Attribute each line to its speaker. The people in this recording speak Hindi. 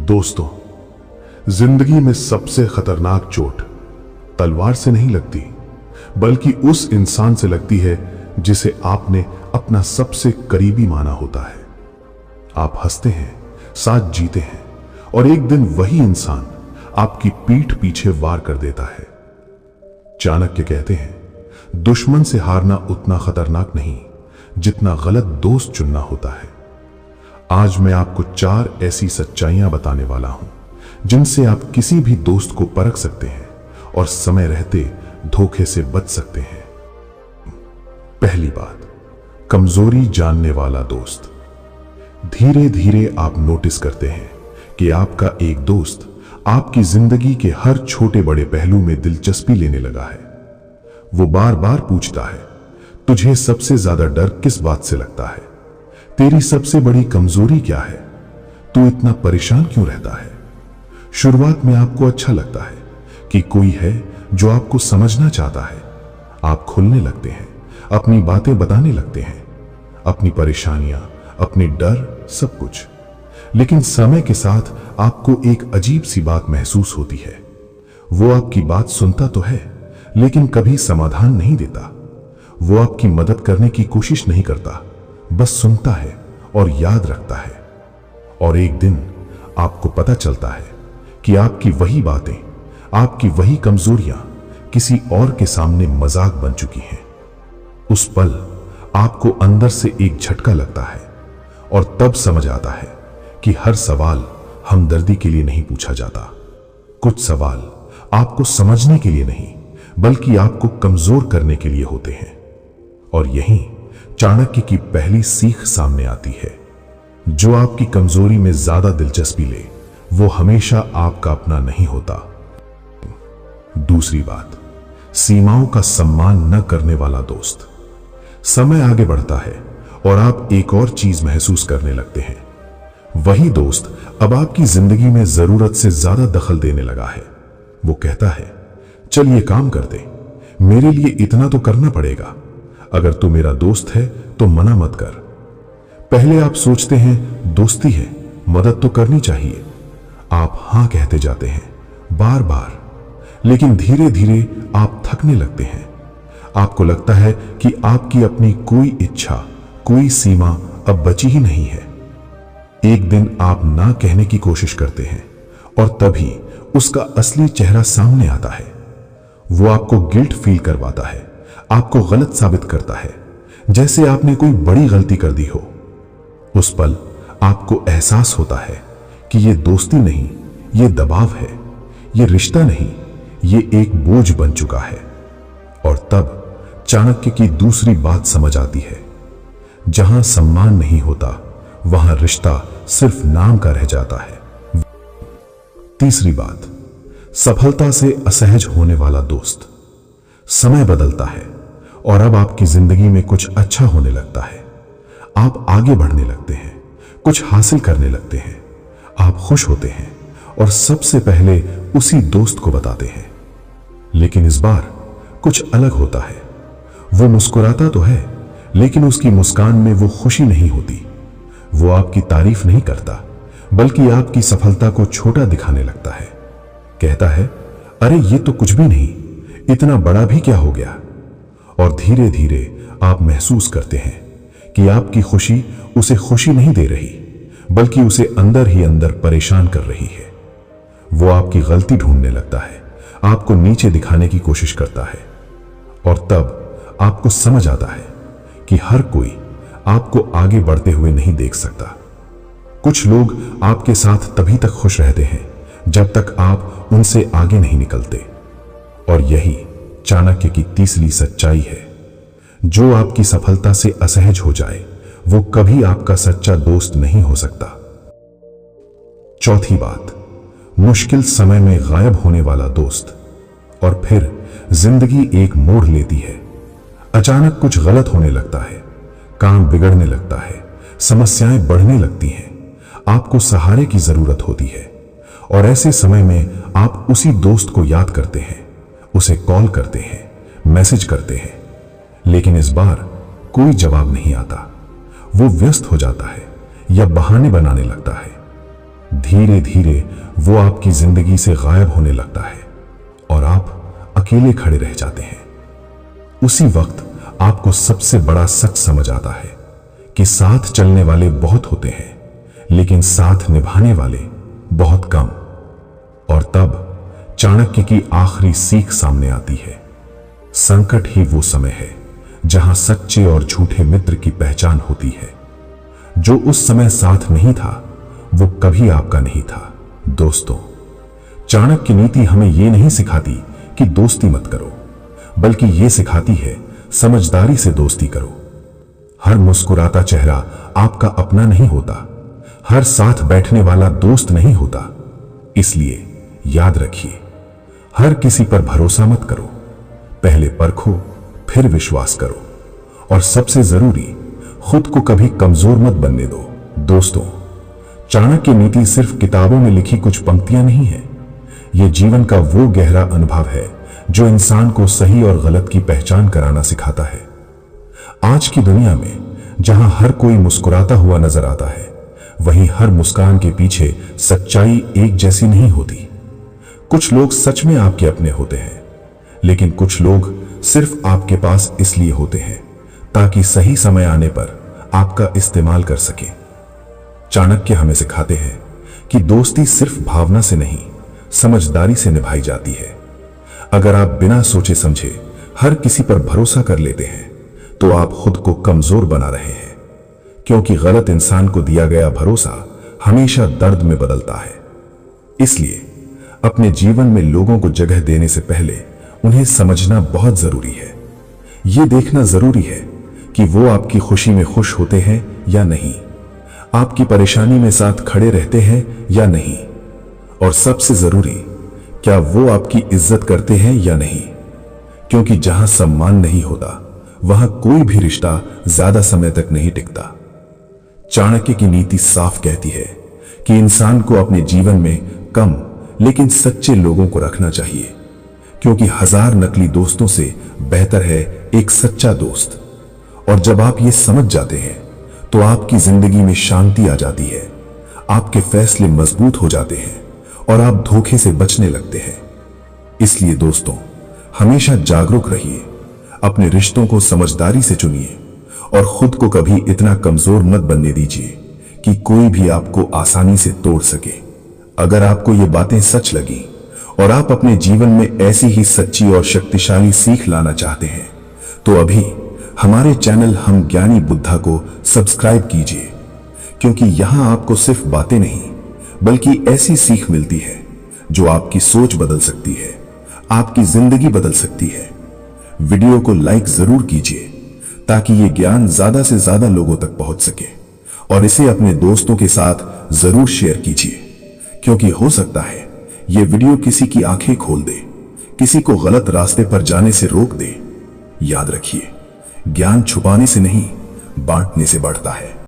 Speaker 1: दोस्तों, जिंदगी में सबसे खतरनाक चोट तलवार से नहीं लगती, बल्कि उस इंसान से लगती है जिसे आपने अपना सबसे करीबी माना होता है। आप हंसते हैं, साथ जीते हैं, और एक दिन वही इंसान आपकी पीठ पीछे वार कर देता है। चाणक्य कहते हैं, दुश्मन से हारना उतना खतरनाक नहीं जितना गलत दोस्त चुनना होता है। आज मैं आपको 4 ऐसी सच्चाइयां बताने वाला हूं जिनसे आप किसी भी दोस्त को परख सकते हैं और समय रहते धोखे से बच सकते हैं। पहली बात, कमजोरी जानने वाला दोस्त। धीरे धीरे आप नोटिस करते हैं कि आपका एक दोस्त आपकी जिंदगी के हर छोटे बड़े पहलू में दिलचस्पी लेने लगा है। वो बार बार पूछता है, तुझे सबसे ज्यादा डर किस बात से लगता है? तेरी सबसे बड़ी कमजोरी क्या है? तू इतना परेशान क्यों रहता है? शुरुआत में आपको अच्छा लगता है कि कोई है जो आपको समझना चाहता है। आप खुलने लगते हैं, अपनी बातें बताने लगते हैं, अपनी परेशानियां, अपने डर, सब कुछ। लेकिन समय के साथ आपको एक अजीब सी बात महसूस होती है। वो आपकी बात सुनता तो है, लेकिन कभी समाधान नहीं देता। वो आपकी मदद करने की कोशिश नहीं करता, बस सुनता है और याद रखता है। और एक दिन आपको पता चलता है कि आपकी वही बातें, आपकी वही कमजोरियां किसी और के सामने मजाक बन चुकी हैं। उस पल आपको अंदर से एक झटका लगता है और तब समझ आता है कि हर सवाल हमदर्दी के लिए नहीं पूछा जाता। कुछ सवाल आपको समझने के लिए नहीं, बल्कि आपको कमजोर करने के लिए होते हैं। और यहीं चाणक्य की पहली सीख सामने आती है। जो आपकी कमजोरी में ज्यादा दिलचस्पी ले, वो हमेशा आपका अपना नहीं होता। दूसरी बात, सीमाओं का सम्मान न करने वाला दोस्त। समय आगे बढ़ता है और आप एक और चीज महसूस करने लगते हैं। वही दोस्त अब आपकी जिंदगी में जरूरत से ज्यादा दखल देने लगा है। वो कहता है, चल ये काम कर दे, मेरे लिए इतना तो करना पड़ेगा। अगर तू मेरा दोस्त है तो मना मत कर। पहले आप सोचते हैं दोस्ती है, मदद तो करनी चाहिए। आप हां कहते जाते हैं बार बार, लेकिन धीरे धीरे आप थकने लगते हैं। आपको लगता है कि आपकी अपनी कोई इच्छा, कोई सीमा अब बची ही नहीं है। एक दिन आप ना कहने की कोशिश करते हैं और तभी उसका असली चेहरा सामने आता है। वो आपको गिल्ट फील करवाता है, आपको गलत साबित करता है, जैसे आपने कोई बड़ी गलती कर दी हो। उस पल आपको एहसास होता है कि ये दोस्ती नहीं, ये दबाव है, ये रिश्ता नहीं, ये एक बोझ बन चुका है। और तब चाणक्य की दूसरी बात समझ आती है। जहां सम्मान नहीं होता, वहां रिश्ता सिर्फ नाम का रह जाता है। तीसरी बात, सफलता से असहज होने वाला दोस्त। समय बदलता है और अब आपकी जिंदगी में कुछ अच्छा होने लगता है। आप आगे बढ़ने लगते हैं, कुछ हासिल करने लगते हैं, आप खुश होते हैं और सबसे पहले उसी दोस्त को बताते हैं। लेकिन इस बार कुछ अलग होता है। वो मुस्कुराता तो है, लेकिन उसकी मुस्कान में वो खुशी नहीं होती। वो आपकी तारीफ नहीं करता, बल्कि आपकी सफलता को छोटा दिखाने लगता है। कहता है, अरे ये तो कुछ भी नहीं, इतना बड़ा भी क्या हो गया? और धीरे धीरे आप महसूस करते हैं कि आपकी खुशी उसे खुशी नहीं दे रही, बल्कि उसे अंदर ही अंदर परेशान कर रही है। वो आपकी गलती ढूंढने लगता है, आपको नीचे दिखाने की कोशिश करता है। और तब आपको समझ आता है कि हर कोई आपको आगे बढ़ते हुए नहीं देख सकता। कुछ लोग आपके साथ तभी तक खुश रहते हैं जब तक आप उनसे आगे नहीं निकलते। और यही चाणक्य की तीसरी सच्चाई है। जो आपकी सफलता से असहज हो जाए, वो कभी आपका सच्चा दोस्त नहीं हो सकता। चौथी बात, मुश्किल समय में गायब होने वाला दोस्त। और फिर जिंदगी एक मोड़ लेती है। अचानक कुछ गलत होने लगता है, काम बिगड़ने लगता है, समस्याएं बढ़ने लगती हैं, आपको सहारे की जरूरत होती है। और ऐसे समय में आप उसी दोस्त को याद करते हैं, उसे कॉल करते हैं, मैसेज करते हैं, लेकिन इस बार कोई जवाब नहीं आता। वो व्यस्त हो जाता है या बहाने बनाने लगता है। धीरे धीरे वो आपकी जिंदगी से गायब होने लगता है और आप अकेले खड़े रह जाते हैं। उसी वक्त आपको सबसे बड़ा सच समझ आता है कि साथ चलने वाले बहुत होते हैं, लेकिन साथ निभाने वाले बहुत कम। और तब चाणक्य की आखिरी सीख सामने आती है। संकट ही वो समय है जहां सच्चे और झूठे मित्र की पहचान होती है। जो उस समय साथ नहीं था वो कभी आपका नहीं था। दोस्तों, चाणक्य नीति हमें यह नहीं सिखाती कि दोस्ती मत करो, बल्कि यह सिखाती है समझदारी से दोस्ती करो। हर मुस्कुराता चेहरा आपका अपना नहीं होता, हर साथ बैठने वाला दोस्त नहीं होता। इसलिए याद रखिए, हर किसी पर भरोसा मत करो, पहले परखो फिर विश्वास करो, और सबसे जरूरी, खुद को कभी कमजोर मत बनने दो। दोस्तों, चाणक्य नीति सिर्फ किताबों में लिखी कुछ पंक्तियां नहीं है, यह जीवन का वो गहरा अनुभव है जो इंसान को सही और गलत की पहचान कराना सिखाता है। आज की दुनिया में जहां हर कोई मुस्कुराता हुआ नजर आता है, वहीं हर मुस्कान के पीछे सच्चाई एक जैसी नहीं होती। कुछ लोग सच में आपके अपने होते हैं, लेकिन कुछ लोग सिर्फ आपके पास इसलिए होते हैं ताकि सही समय आने पर आपका इस्तेमाल कर सके। चाणक्य हमें सिखाते हैं कि दोस्ती सिर्फ भावना से नहीं, समझदारी से निभाई जाती है। अगर आप बिना सोचे समझे हर किसी पर भरोसा कर लेते हैं तो आप खुद को कमजोर बना रहे हैं, क्योंकि गलत इंसान को दिया गया भरोसा हमेशा दर्द में बदलता है। इसलिए अपने जीवन में लोगों को जगह देने से पहले उन्हें समझना बहुत जरूरी है। यह देखना जरूरी है कि वो आपकी खुशी में खुश होते हैं या नहीं, आपकी परेशानी में साथ खड़े रहते हैं या नहीं, और सबसे जरूरी, क्या वो आपकी इज्जत करते हैं या नहीं। क्योंकि जहां सम्मान नहीं होता वहां कोई भी रिश्ता ज्यादा समय तक नहीं टिकता। चाणक्य की नीति साफ कहती है कि इंसान को अपने जीवन में कम लेकिन सच्चे लोगों को रखना चाहिए, क्योंकि 1000 नकली दोस्तों से बेहतर है एक सच्चा दोस्त। और जब आप ये समझ जाते हैं तो आपकी जिंदगी में शांति आ जाती है, आपके फैसले मजबूत हो जाते हैं और आप धोखे से बचने लगते हैं। इसलिए दोस्तों, हमेशा जागरूक रहिए, अपने रिश्तों को समझदारी से चुनिए और खुद को कभी इतना कमजोर मत बनने दीजिए कि कोई भी आपको आसानी से तोड़ सके। अगर आपको ये बातें सच लगी और आप अपने जीवन में ऐसी ही सच्ची और शक्तिशाली सीख लाना चाहते हैं तो अभी हमारे चैनल हम ज्ञानी बुद्धा को सब्सक्राइब कीजिए, क्योंकि यहां आपको सिर्फ बातें नहीं बल्कि ऐसी सीख मिलती है जो आपकी सोच बदल सकती है, आपकी जिंदगी बदल सकती है। वीडियो को लाइक जरूर कीजिए ताकि ये ज्ञान ज्यादा से ज्यादा लोगों तक पहुंच सके, और इसे अपने दोस्तों के साथ जरूर शेयर कीजिए, क्योंकि हो सकता है ये वीडियो किसी की आंखें खोल दे, किसी को गलत रास्ते पर जाने से रोक दे। याद रखिए, ज्ञान छुपाने से नहीं, बांटने से बढ़ता है।